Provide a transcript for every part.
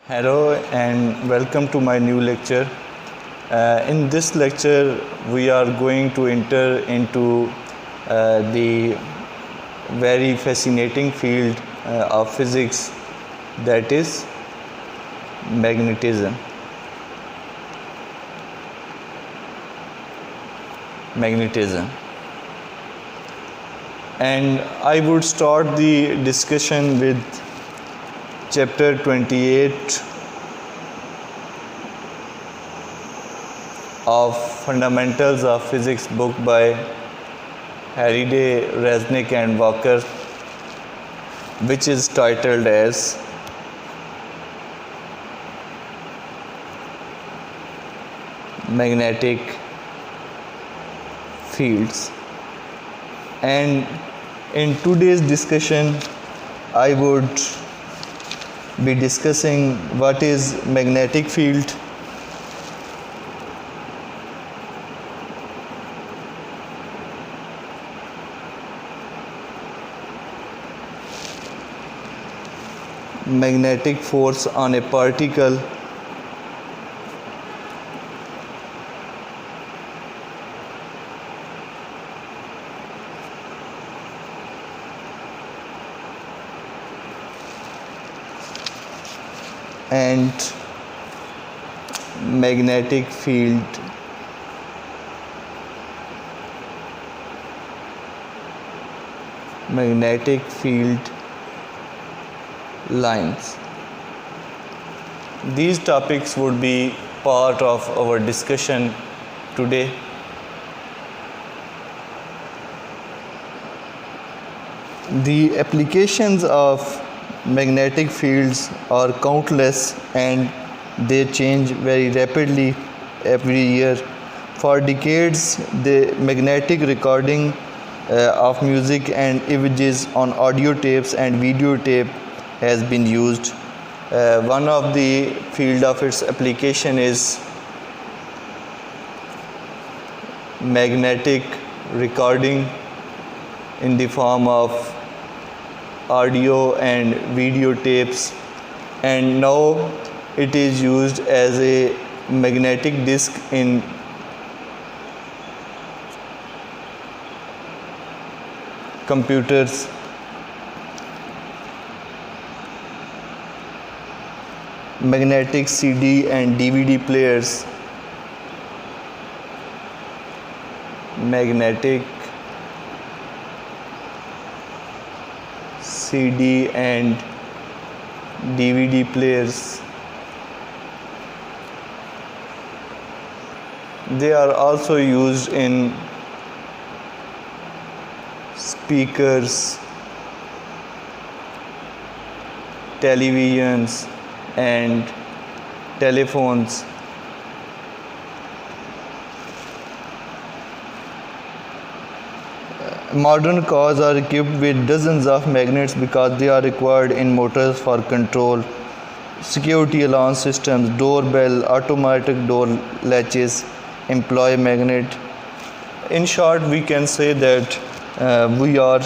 Hello and welcome to my new lecture. In this lecture, we are going to enter into the very fascinating field of physics, that is magnetism. And I would start the discussion with chapter 28 of Fundamentals of Physics book by Halliday, Resnick and Walker, which is titled as Magnetic Fields. And in today's discussion, I would be discussing what is magnetic field, magnetic force on a particle, and magnetic field lines. These topics would be part of our discussion today. The applications of magnetic fields are countless and they change very rapidly every year. For decades, the magnetic recording of music and images on audio tapes and videotape has been used. One of the field of its application is magnetic recording in the form of audio and videotapes, and now it is used as a magnetic disc in computers. Magnetic CD and DVD players, magnetic CD and DVD players. They are also used in speakers, televisions and telephones. Modern cars are equipped with dozens of magnets because they are required in motors for control, security alarm systems, doorbell, automatic door latches employ magnet. In short, we can say that we are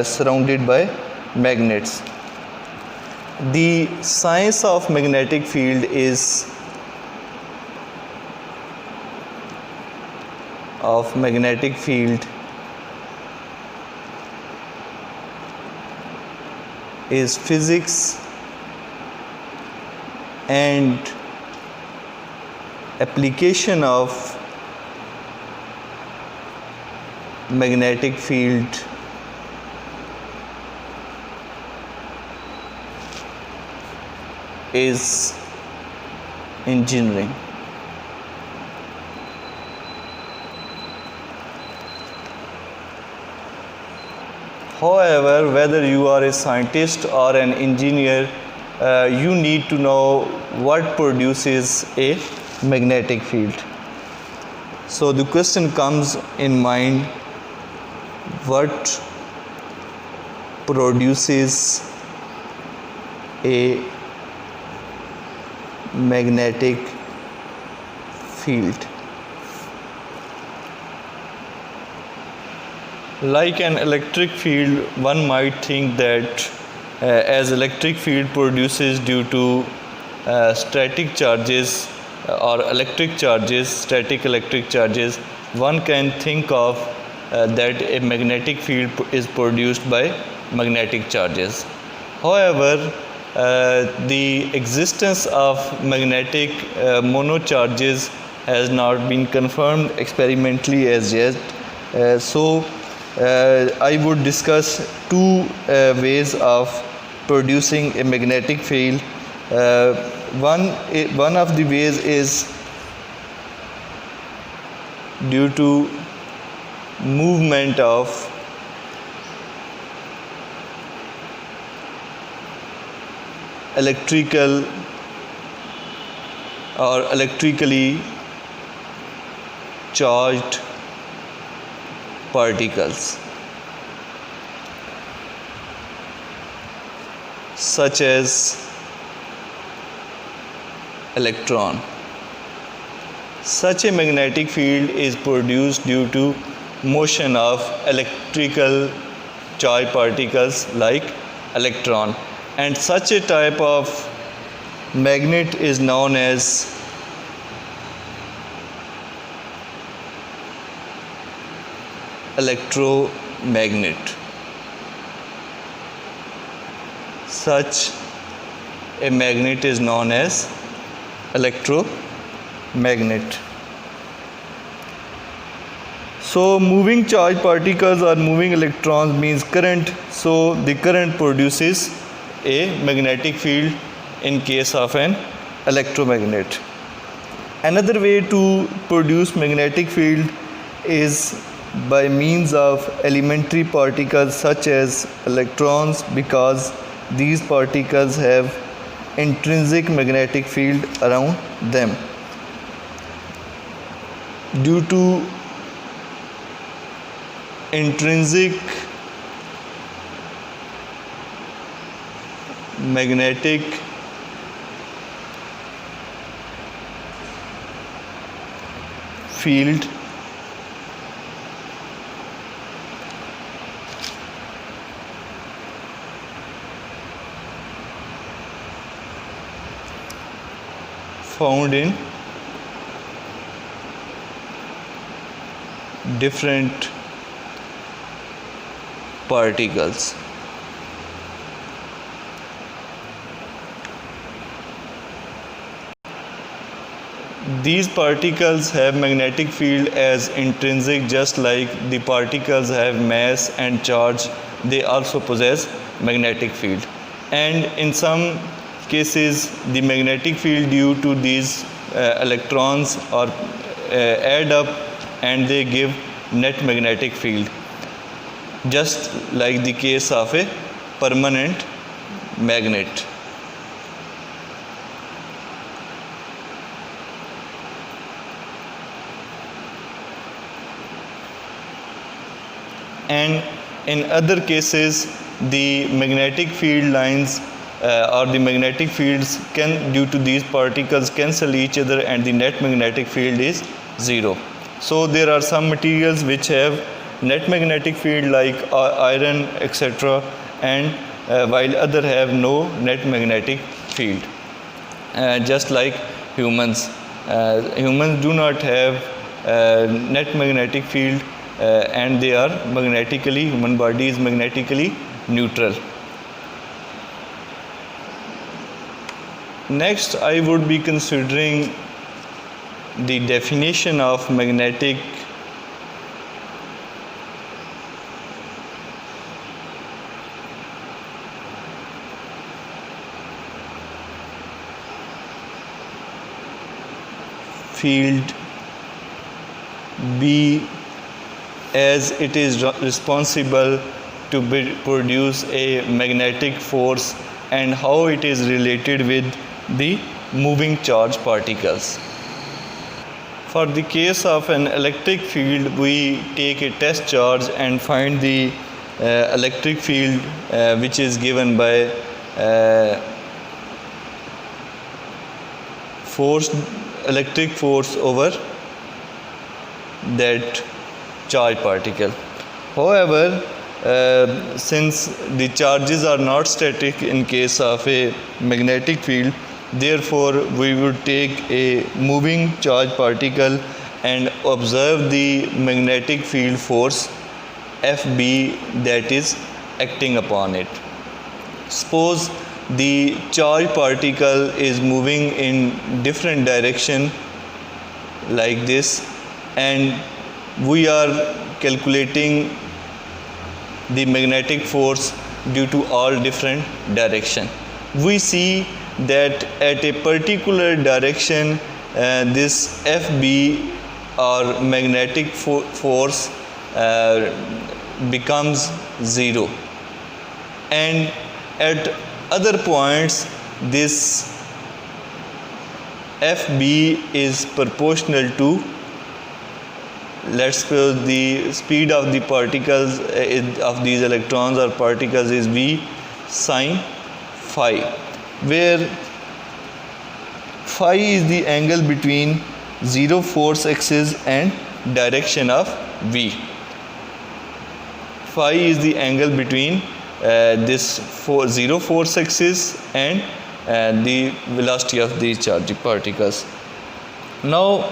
surrounded by magnets. The science of magnetic field is physics and application of magnetic field is engineering. However, whether you are a scientist or an engineer, you need to know what produces a magnetic field. So the question comes in mind, what produces a magnetic field? Like an electric field, one might think that as electric field produces due to static charges or electric charges, static electric charges, one can think of that a magnetic field is produced by magnetic charges. However, the existence of magnetic monocharges has not been confirmed experimentally as yet. I would discuss two ways of producing a magnetic field. One of the ways is due to movement of electrical or electrically charged particles such as electron. Such a magnetic field is produced due to motion of electrical charged particles like electron, and such a type of magnet is known as electromagnet. Such a magnet is known as electromagnet. So moving charged particles or moving electrons means current, so the current produces a magnetic field in case of an electromagnet. Another way to produce magnetic field is by means of elementary particles such as electrons, because these particles have intrinsic magnetic field around them. Due to intrinsic magnetic field, found in different particles. These particles have magnetic field as intrinsic, just like the particles have mass and charge, they also possess magnetic field. And in some cases the magnetic field due to these electrons or add up and they give net magnetic field, just like the case of a permanent magnet. And in other cases the magnetic field lines or the magnetic fields can, due to these particles, cancel each other and the net magnetic field is zero. So there are some materials which have net magnetic field like iron, etc., and while other have no net magnetic field. Just like humans do not have net magnetic field and they are magnetically, human body is magnetically neutral. Next, I would be considering the definition of magnetic field B, as it is responsible to produce a magnetic force and how it is related with the moving charge particles. For the case of an electric field, we take a test charge and find the electric field which is given by electric force over that charge particle. However, since the charges are not static in case of a magnetic field, Therefore, we would take a moving charged particle and observe the magnetic field force Fb that is acting upon it. Suppose the charged particle is moving in different direction like this, and we are calculating the magnetic force due to all different direction. We see that at a particular direction this Fb or magnetic force becomes zero, and at other points this Fb is proportional to, let's suppose the speed of the particles of these electrons or particles is v sine phi, where phi is the angle between zero force axis and direction of v. Phi is the angle between this zero force axis and the velocity of these charged particles. Now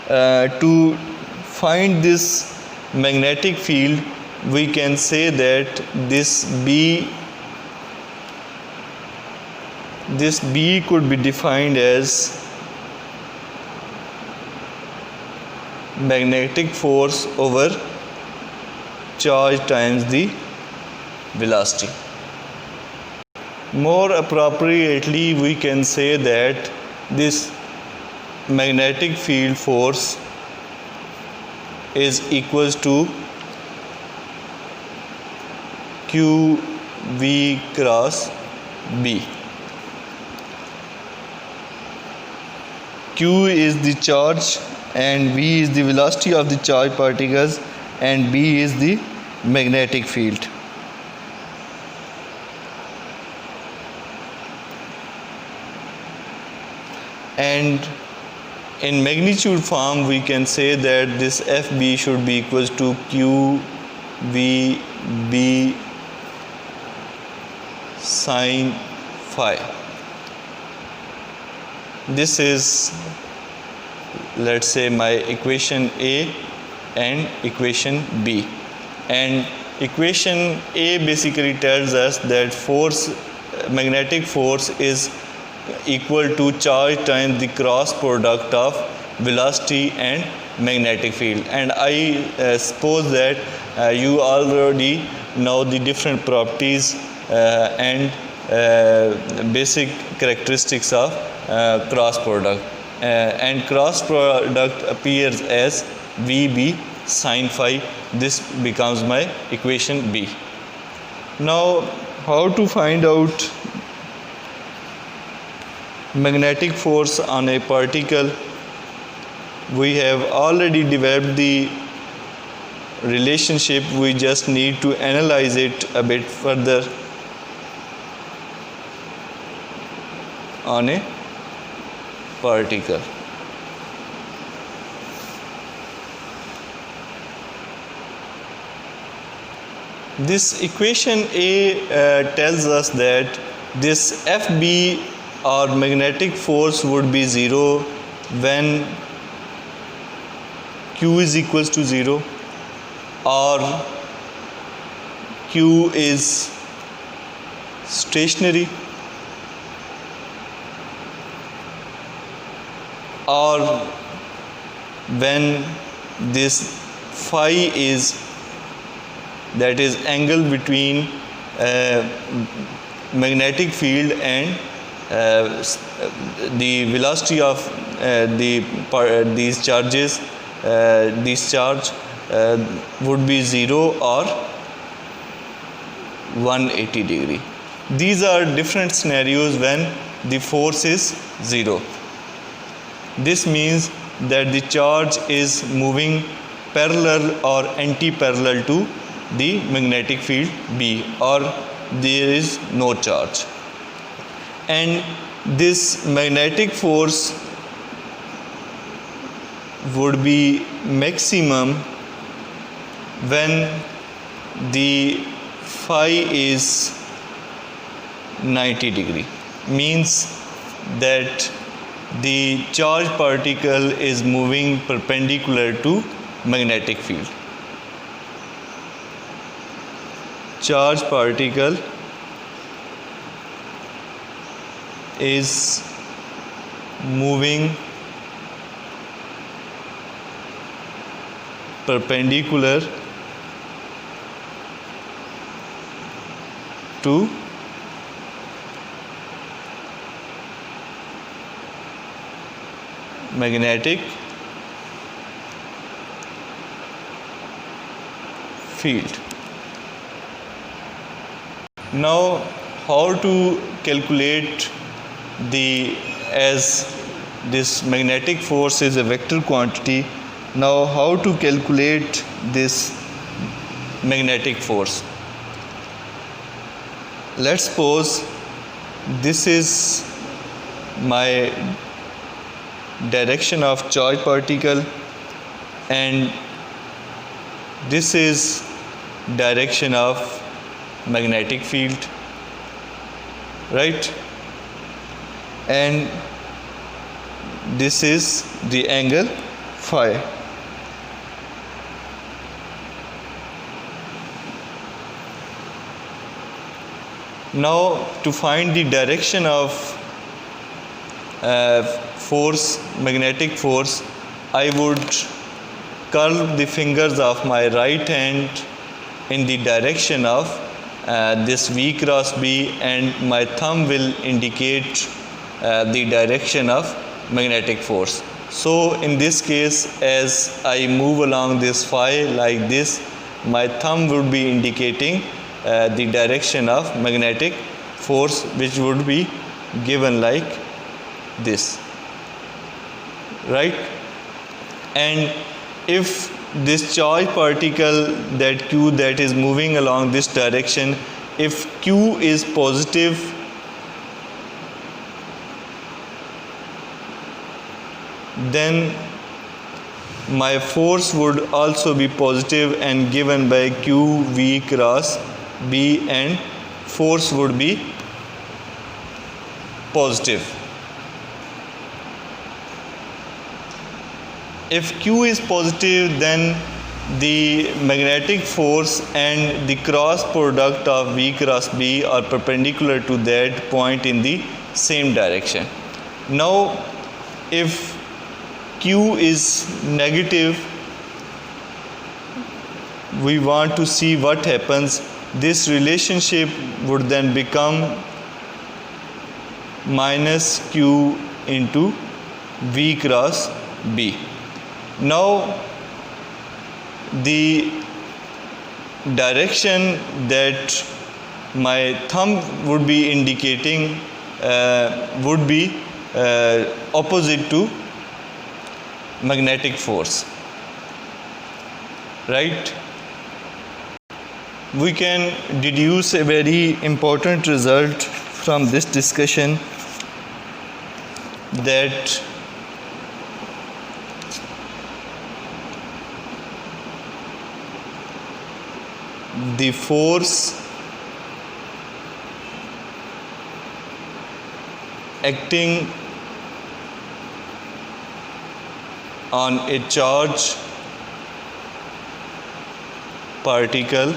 to find this magnetic field, we can say that this B could be defined as magnetic force over charge times the velocity. More appropriately, we can say that this magnetic field force is equals to QV cross B. Q is the charge and V is the velocity of the charged particles and B is the magnetic field. And in magnitude form, we can say that this Fb should be equals to QVB sine phi. This is, let's say, my equation A and equation B. And equation A basically tells us that magnetic force is equal to charge times the cross product of velocity and magnetic field. And I suppose that you already know the different properties and basic characteristics of cross product. And cross product appears as VB sine phi. This becomes my equation B. Now, how to find out magnetic force on a particle? We have already developed the relationship. We just need to analyze it a bit further on a particle. This equation A tells us that this Fb or magnetic force would be zero when Q is equals to 0, or Q is stationary, or when this phi is, that is angle between magnetic field and the velocity of these charges, this charge would be 0 or 180 degree. These are different scenarios when the force is 0. This means that the charge is moving parallel or anti-parallel to the magnetic field B, or there is no charge. And this magnetic force would be maximum when the phi is 90 degree. Means that the charged particle is moving perpendicular to magnetic field. Charged particle is moving perpendicular to magnetic field. Now, how to calculate as this magnetic force is a vector quantity. Now, how to calculate this magnetic force? Let's suppose this is my direction of charged particle and this is direction of magnetic field, right? And this is the angle phi. Now, to find the direction of magnetic force, I would curl the fingers of my right hand in the direction of this V cross B, and my thumb will indicate the direction of magnetic force. So in this case, as I move along this phi like this, my thumb would be indicating the direction of magnetic force, which would be given like this, right? And if this charged particle, that Q, that is moving along this direction, if Q is positive, then my force would also be positive and given by Q V cross B, and force would be positive. If Q is positive, then the magnetic force and the cross product of V cross B are perpendicular to that point in the same direction. Now, if Q is negative, we want to see what happens. This relationship would then become minus Q into V cross B. Now, the direction that my thumb would be indicating would be opposite to magnetic force, right? We can deduce a very important result from this discussion, that the force acting on a charged particle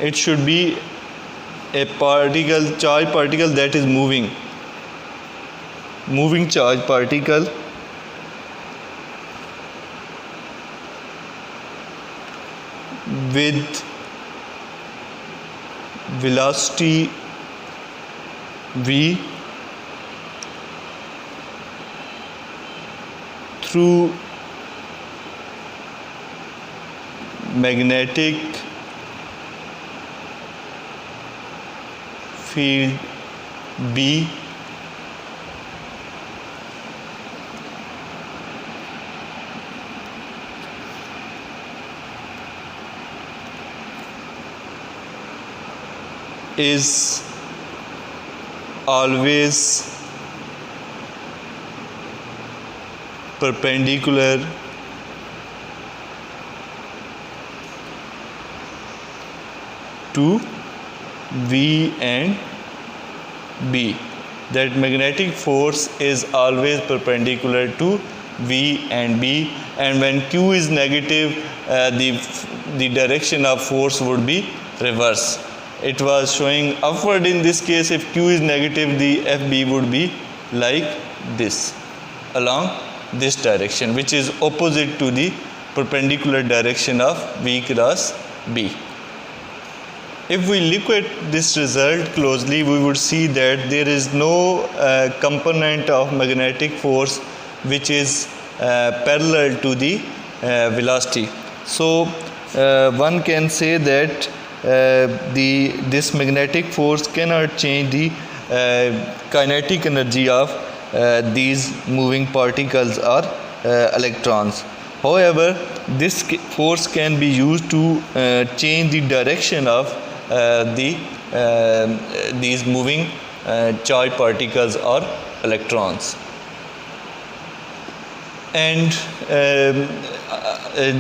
it should be a charged particle that is moving charged particle with velocity v through magnetic field B is always perpendicular to V and B. That magnetic force is always perpendicular to V and B, and when Q is negative, the direction of force would be reverse. It was showing upward in this case. If Q is negative, the FB would be like this, along this direction, which is opposite to the perpendicular direction of V cross B. If we look at this result closely, we would see that there is no component of magnetic force which is parallel to the velocity. So one can say that this magnetic force cannot change the kinetic energy of these moving particles or electrons. However, this force can be used to change the direction of these moving charged particles or electrons. And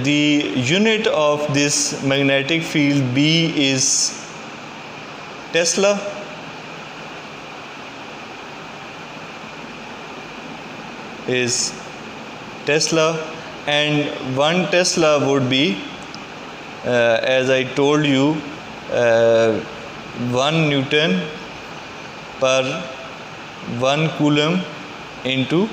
the unit of this magnetic field B is Tesla. And 1 Tesla would be, as I told you, 1 Newton per 1 Coulomb into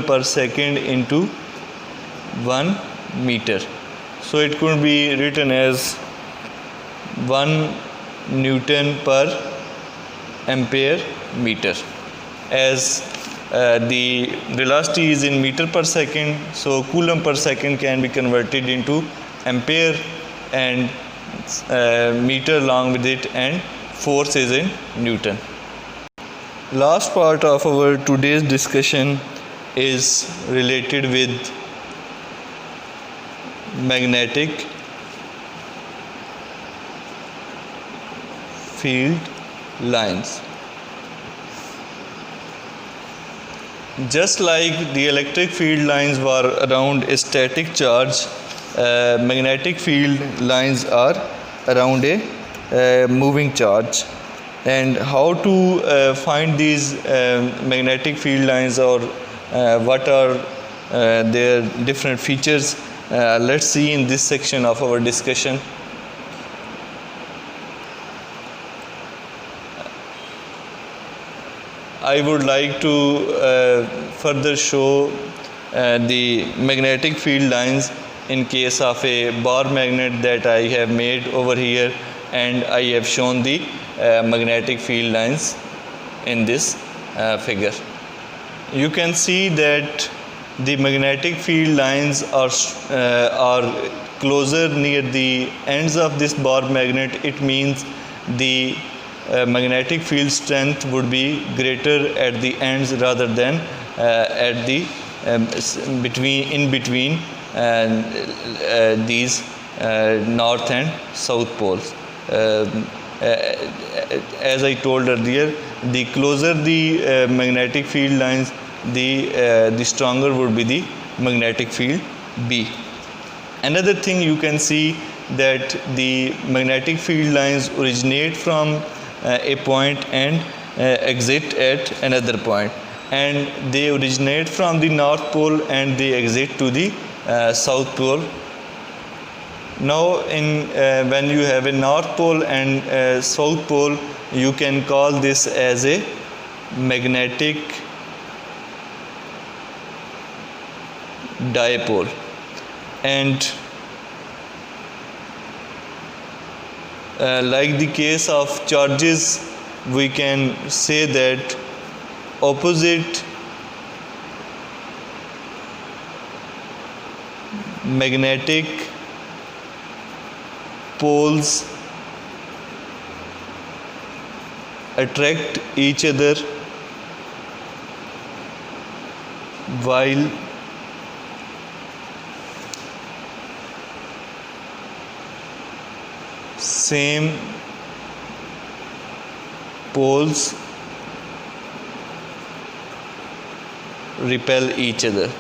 per second into 1 meter. So it could be written as 1 Newton per ampere meter. As the velocity is in meter per second, so Coulomb per second can be converted into ampere and meter along with it, and force is in Newton. Last part of our today's discussion is related with magnetic field lines. Just like the electric field lines were around a static charge, magnetic field lines are around a moving charge. And how to find these magnetic field lines, or what are their different features, let's see in this section of our discussion. I would like to further show the magnetic field lines in case of a bar magnet that I have made over here, and I have shown the magnetic field lines in this figure. You can see that the magnetic field lines are closer near the ends of this bar magnet. It means the magnetic field strength would be greater at the ends rather than at the in between these north and south poles. As I told earlier, the closer the magnetic field lines, the stronger would be the magnetic field B. Another thing you can see that the magnetic field lines originate from a point and exit at another point, and they originate from the north pole and they exit to the south pole. Now when you have a north pole and south pole, you can call this as a magnetic dipole. And like the case of charges, we can say that opposite magnetic poles attract each other while same poles repel each other.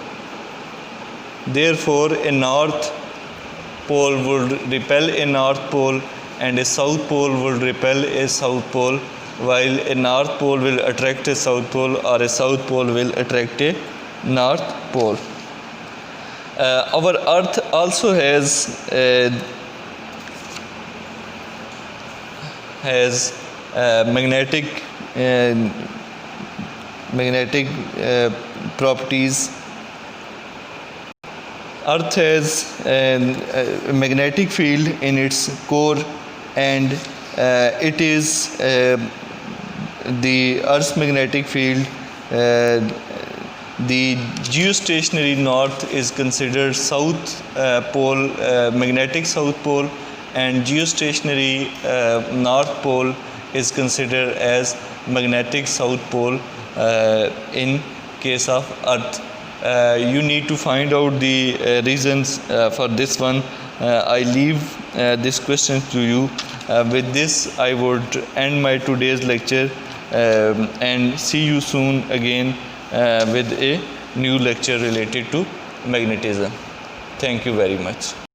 Therefore, a north pole would repel a north pole and a south pole would repel a south pole, while a north pole will attract a south pole or a south pole will attract a north pole. Our earth also has magnetic properties. Earth has a magnetic field in its core, and it is the Earth's magnetic field. The geostationary north is considered south pole, magnetic south pole, and geostationary north pole is considered as magnetic south pole in case of Earth. You need to find out the reasons for this one. I leave this question to you. With this, I would end my today's lecture and see you soon again with a new lecture related to magnetism. Thank you very much.